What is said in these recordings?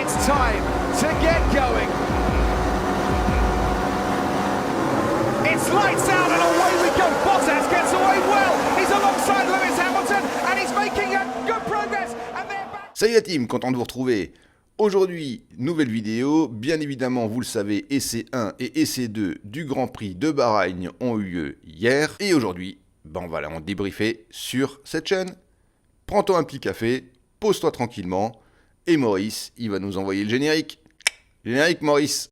it's time to get going. It's lights out and away we go. Bottas gets away well. He's alongside Lewis Hamilton and he's making a good progress. And they're back. Salut la team, content de vous retrouver. Aujourd'hui, nouvelle vidéo. Bien évidemment, vous le savez, essai 1 et essai 2 du Grand Prix de Bahreïn ont eu lieu hier. Et aujourd'hui, on va en débriefer sur cette chaîne. Prends-toi un petit café, pose-toi tranquillement. Et Maurice, il va nous envoyer le générique. Générique, Maurice.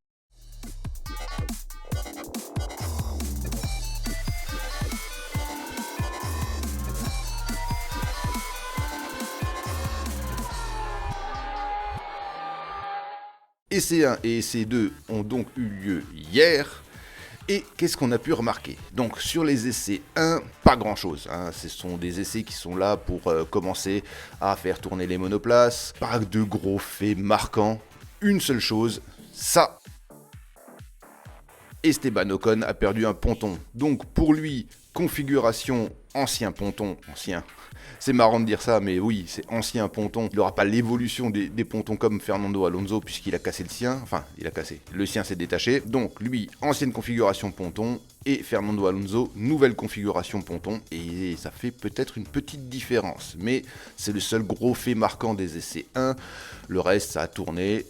Essai 1 et essai 2 ont donc eu lieu hier. Et qu'est-ce qu'on a pu remarquer? Donc sur les essais 1, pas grand chose. Ce sont des essais qui sont là pour commencer à faire tourner les monoplaces. Pas de gros faits marquants. Une seule chose, ça. Esteban Ocon a perdu un ponton. Donc pour lui, configuration ancien ponton. Ancien. C'est marrant de dire ça, mais oui, c'est ancien ponton. Il n'aura pas l'évolution des pontons comme Fernando Alonso, puisqu'il a cassé le sien. Enfin, il a cassé. Le sien s'est détaché. Donc, lui, ancienne configuration ponton. Et Fernando Alonso, nouvelle configuration ponton. Et ça fait peut-être une petite différence. Mais c'est le seul gros fait marquant des essais 1. Le reste, ça a tourné.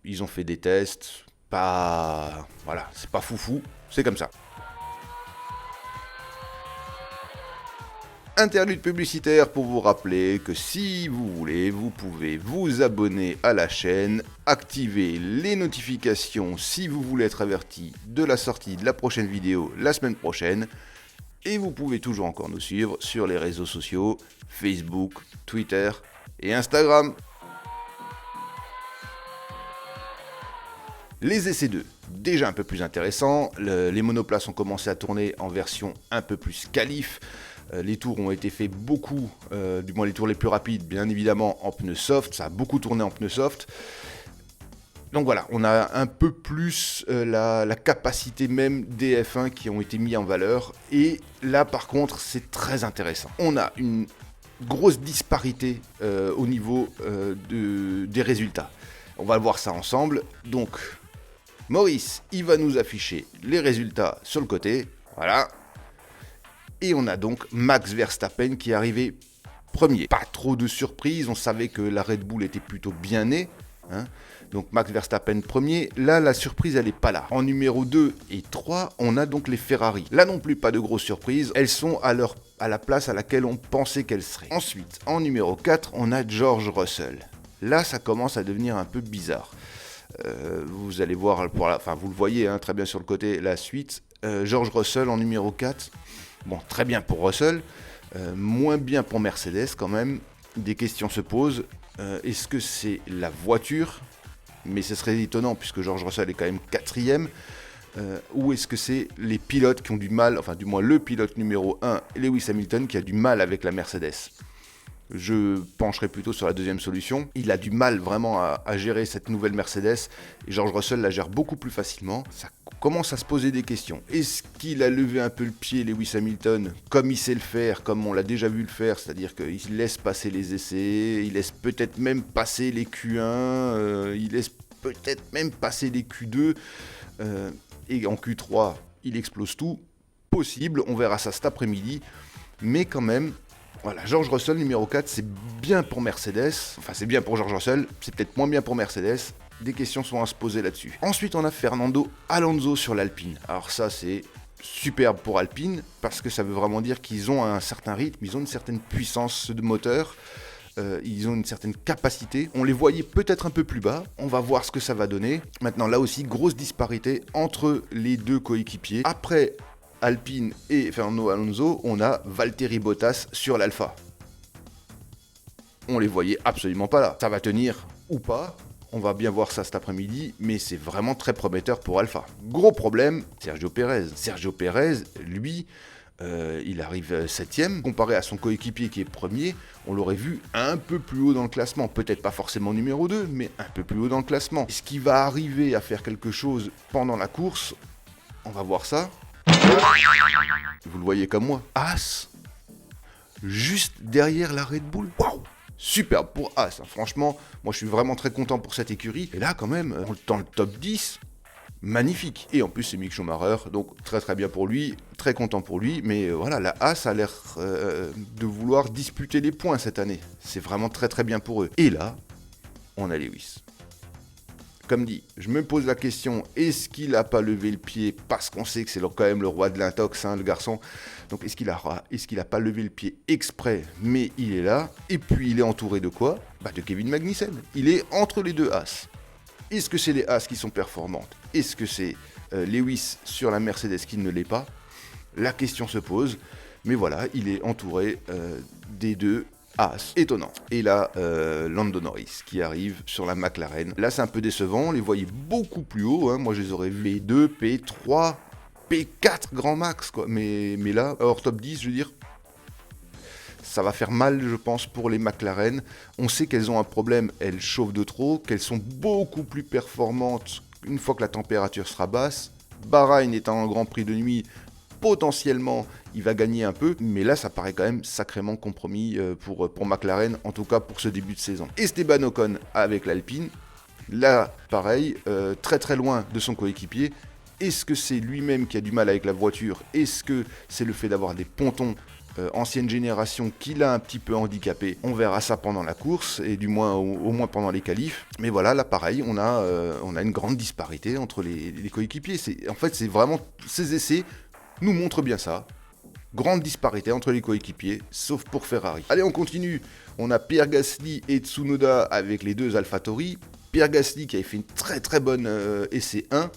Ils ont fait des tests. Voilà, c'est pas foufou. C'est comme ça. Interlude publicitaire pour vous rappeler que si vous voulez, vous pouvez vous abonner à la chaîne, activer les notifications si vous voulez être averti de la sortie de la prochaine vidéo la semaine prochaine. Et vous pouvez toujours encore nous suivre sur les réseaux sociaux, Facebook, Twitter et Instagram. Les essais 2, déjà un peu plus intéressants. Les monoplaces ont commencé à tourner en version un peu plus qualif. Les tours ont été faits beaucoup, du moins les tours les plus rapides, bien évidemment en pneus soft. Ça a beaucoup tourné en pneus soft. Donc voilà, on a un peu plus la capacité même des F1 qui ont été mis en valeur. Et là, par contre, c'est très intéressant. On a une grosse disparité au niveau des résultats. On va voir ça ensemble. Donc, Maurice, il va nous afficher les résultats sur le côté. Voilà. Et on a donc Max Verstappen qui est arrivé premier. Pas trop de surprises, on savait que la Red Bull était plutôt bien née. Donc Max Verstappen premier. Là, la surprise, elle n'est pas là. En numéro 2 et 3, on a donc les Ferrari. Là non plus, pas de grosses surprises. Elles sont à la place à laquelle on pensait qu'elles seraient. Ensuite, en numéro 4, on a George Russell. Là, ça commence à devenir un peu bizarre. Vous allez voir, vous le voyez très bien sur le côté, la suite. George Russell en numéro 4. Bon, très bien pour Russell, moins bien pour Mercedes quand même. Des questions se posent. Est-ce que c'est la voiture? Mais ce serait étonnant puisque George Russell est quand même 4e. Ou est-ce que c'est les pilotes qui ont du mal, enfin du moins le pilote numéro 1, Lewis Hamilton, qui a du mal avec la Mercedes? Je pencherai plutôt sur la deuxième solution. Il a du mal vraiment à gérer cette nouvelle Mercedes et George Russell la gère beaucoup plus facilement. Ça commence à se poser des questions. Est-ce qu'il a levé un peu le pied, Lewis Hamilton, comme il sait le faire, comme on l'a déjà vu le faire, c'est-à-dire qu'il laisse passer les essais, il laisse peut-être même passer les Q1, il laisse peut-être même passer les Q2, et en Q3, il explose tout. Possible, on verra ça cet après-midi, mais quand même... Voilà, George Russell numéro 4, c'est bien pour Mercedes, enfin c'est bien pour George Russell, c'est peut-être moins bien pour Mercedes, des questions sont à se poser là-dessus. Ensuite on a Fernando Alonso sur l'Alpine, alors ça c'est superbe pour Alpine, parce que ça veut vraiment dire qu'ils ont un certain rythme, ils ont une certaine puissance de moteur, ils ont une certaine capacité, on les voyait peut-être un peu plus bas, on va voir ce que ça va donner. Maintenant là aussi, grosse disparité entre les deux coéquipiers. Après Alpine et Fernando Alonso, on a Valtteri Bottas sur l'Alpha. On les voyait absolument pas là. Ça va tenir ou pas, on va bien voir ça cet après-midi, mais c'est vraiment très prometteur pour Alpha. Gros problème, Sergio Pérez. Sergio Pérez, lui, il arrive 7ème. Comparé à son coéquipier qui est premier, on l'aurait vu un peu plus haut dans le classement. Peut-être pas forcément numéro 2, mais un peu plus haut dans le classement. Est-ce qu'il va arriver à faire quelque chose pendant la course? On va voir ça. Vous le voyez comme moi. As, juste derrière la Red Bull. Waouh! superbe pour As. Franchement, moi je suis vraiment très content pour cette écurie. Et là, quand même, dans le top 10, magnifique. Et en plus, c'est Mick Schumacher, donc très très bien pour lui, très content pour lui. Mais voilà, la As a l'air de vouloir disputer les points cette année. C'est vraiment très très bien pour eux. Et là, on a Lewis. Comme dit, je me pose la question, est-ce qu'il n'a pas levé le pied, parce qu'on sait que c'est quand même le roi de l'intox, le garçon. Donc est-ce qu'il a pas levé le pied exprès, mais il est là. Et puis il est entouré de quoi ? De Kevin Magnussen. Il est entre les deux As. Est-ce que c'est les As qui sont performantes ? Est-ce que c'est Lewis sur la Mercedes qui ne l'est pas ? La question se pose. Mais voilà, il est entouré des deux As. Étonnant. Et là, Lando Norris qui arrive sur la McLaren. Là, c'est un peu décevant. On les voyait beaucoup plus haut. Moi, je les aurais vus P2, P3, P4 grand max, quoi. Mais là, hors top 10, je veux dire, ça va faire mal, je pense, pour les McLaren. On sait qu'elles ont un problème, elles chauffent de trop, qu'elles sont beaucoup plus performantes une fois que la température sera basse. Bahreïn étant un Grand Prix de nuit, potentiellement, il va gagner un peu. Mais là, ça paraît quand même sacrément compromis pour McLaren, en tout cas pour ce début de saison. Esteban Ocon avec l'Alpine. Là, pareil, très très loin de son coéquipier. Est-ce que c'est lui-même qui a du mal avec la voiture ? Est-ce que c'est le fait d'avoir des pontons ancienne génération qui l'a un petit peu handicapé? On verra ça pendant la course, et du moins au moins pendant les qualifs. Mais voilà, là pareil, on a une grande disparité entre les coéquipiers. En fait, c'est vraiment, ces essais nous montrent bien ça. Grande disparité entre les coéquipiers, sauf pour Ferrari. Allez, on continue. On a Pierre Gasly et Tsunoda avec les deux AlphaTauri. Pierre Gasly qui avait fait une très très bonne essai 1.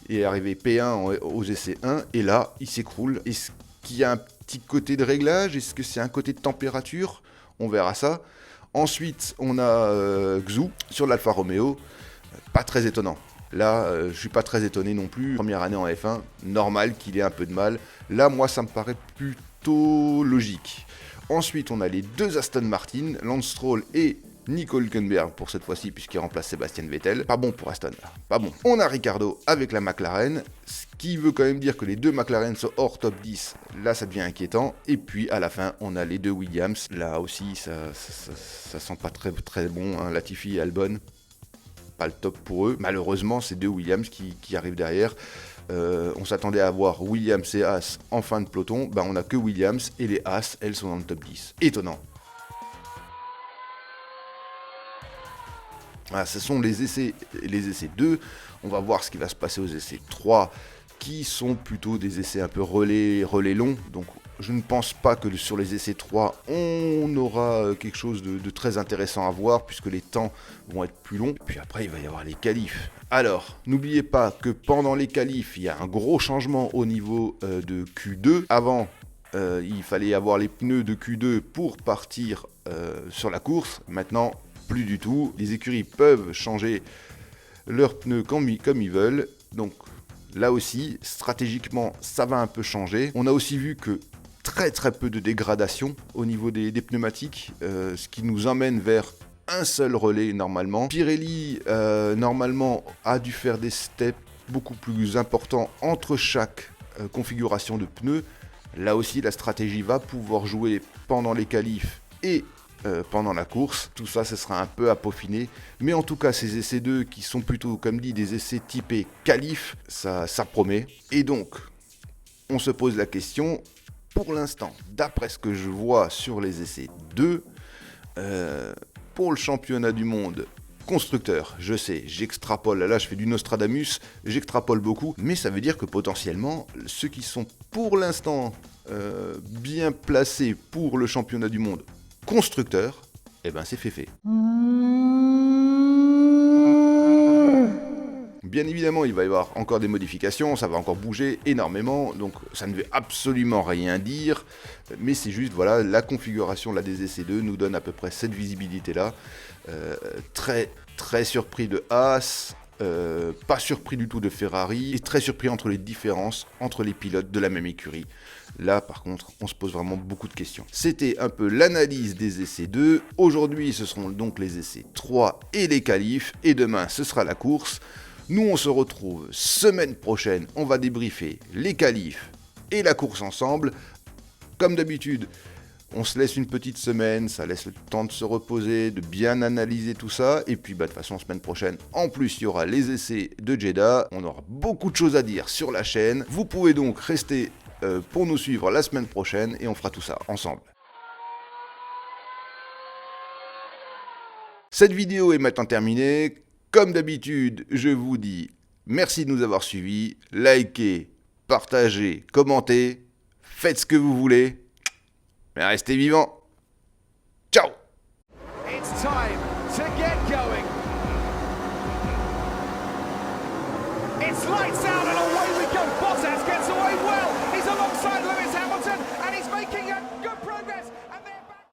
Il est arrivé P1 aux essais 1. Et là, il s'écroule. Est-ce qu'il y a un petit côté de réglage? Est-ce que c'est un côté de température? On verra ça. Ensuite, on a Xu sur l'Alfa Romeo. Pas très étonnant. Là, je suis pas très étonné non plus. Première année en F1, normal qu'il ait un peu de mal. Là, moi, ça me paraît plutôt logique. Ensuite, on a les deux Aston Martin, Lance Stroll et Nico Hülkenberg pour cette fois-ci, puisqu'il remplace Sébastien Vettel. Pas bon pour Aston, pas bon. On a Ricciardo avec la McLaren, ce qui veut quand même dire que les deux McLaren sont hors top 10. Là, ça devient inquiétant. Et puis, à la fin, on a les deux Williams. Là aussi, ça sent pas très, très bon. Latifi et Albon, pas le top pour eux. Malheureusement, c'est deux Williams qui arrivent derrière. On s'attendait à voir Williams et Haas en fin de peloton. On n'a que Williams, et les Haas, elles sont dans le top 10. Étonnant. Voilà, ce sont les essais 2. On va voir ce qui va se passer aux essais 3, qui sont plutôt des essais un peu relais longs. Donc je ne pense pas que sur les essais 3, on aura quelque chose de très intéressant à voir, puisque les temps vont être plus longs. Et puis après, il va y avoir les qualifs. Alors, n'oubliez pas que pendant les qualifs, il y a un gros changement au niveau de Q2. Avant, il fallait avoir les pneus de Q2 pour partir sur la course. Maintenant, plus du tout. Les écuries peuvent changer leurs pneus comme ils veulent. Donc là aussi, stratégiquement, ça va un peu changer. On a aussi vu que très très peu de dégradation au niveau des pneumatiques, ce qui nous emmène vers un seul relais normalement. Pirelli, normalement, a dû faire des steps beaucoup plus importants entre chaque configuration de pneus. Là aussi, la stratégie va pouvoir jouer pendant les qualifs et pendant la course. Tout ça, ce sera un peu à peaufiner. Mais en tout cas, ces essais 2 qui sont plutôt, comme dit, des essais typés qualif, ça promet. Et donc, on se pose la question, pour l'instant, d'après ce que je vois sur les essais 2, pour le championnat du monde constructeur, je sais, j'extrapole, là je fais du Nostradamus, j'extrapole beaucoup, mais ça veut dire que potentiellement, ceux qui sont pour l'instant bien placés pour le championnat du monde constructeur, c'est fait. Bien évidemment, il va y avoir encore des modifications, ça va encore bouger énormément, donc ça ne veut absolument rien dire, mais c'est juste, voilà, la configuration là, des essais 2 nous donne à peu près cette visibilité-là. Très, très surpris de Haas, pas surpris du tout de Ferrari, et très surpris entre les différences entre les pilotes de la même écurie. Là, par contre, on se pose vraiment beaucoup de questions. C'était un peu l'analyse des essais 2. Aujourd'hui, ce seront donc les essais 3 et les qualifs. Et demain, ce sera la course. Nous, on se retrouve semaine prochaine. On va débriefer les qualifs et la course ensemble. Comme d'habitude, On se laisse une petite semaine, ça laisse le temps de se reposer, de bien analyser tout ça. Et puis de toute façon, semaine prochaine, en plus, il y aura les essais de Jeddah. On aura beaucoup de choses à dire sur la chaîne. Vous pouvez donc rester pour nous suivre la semaine prochaine et on fera tout ça ensemble. Cette vidéo est maintenant terminée. Comme d'habitude, je vous dis merci de nous avoir suivis. Likez, partagez, commentez. Faites ce que vous voulez. Mais restez vivants. Ciao! It's time to get going. It's lights out and away we go. Bottas gets away well. He's alongside Lewis Hamilton and he's making a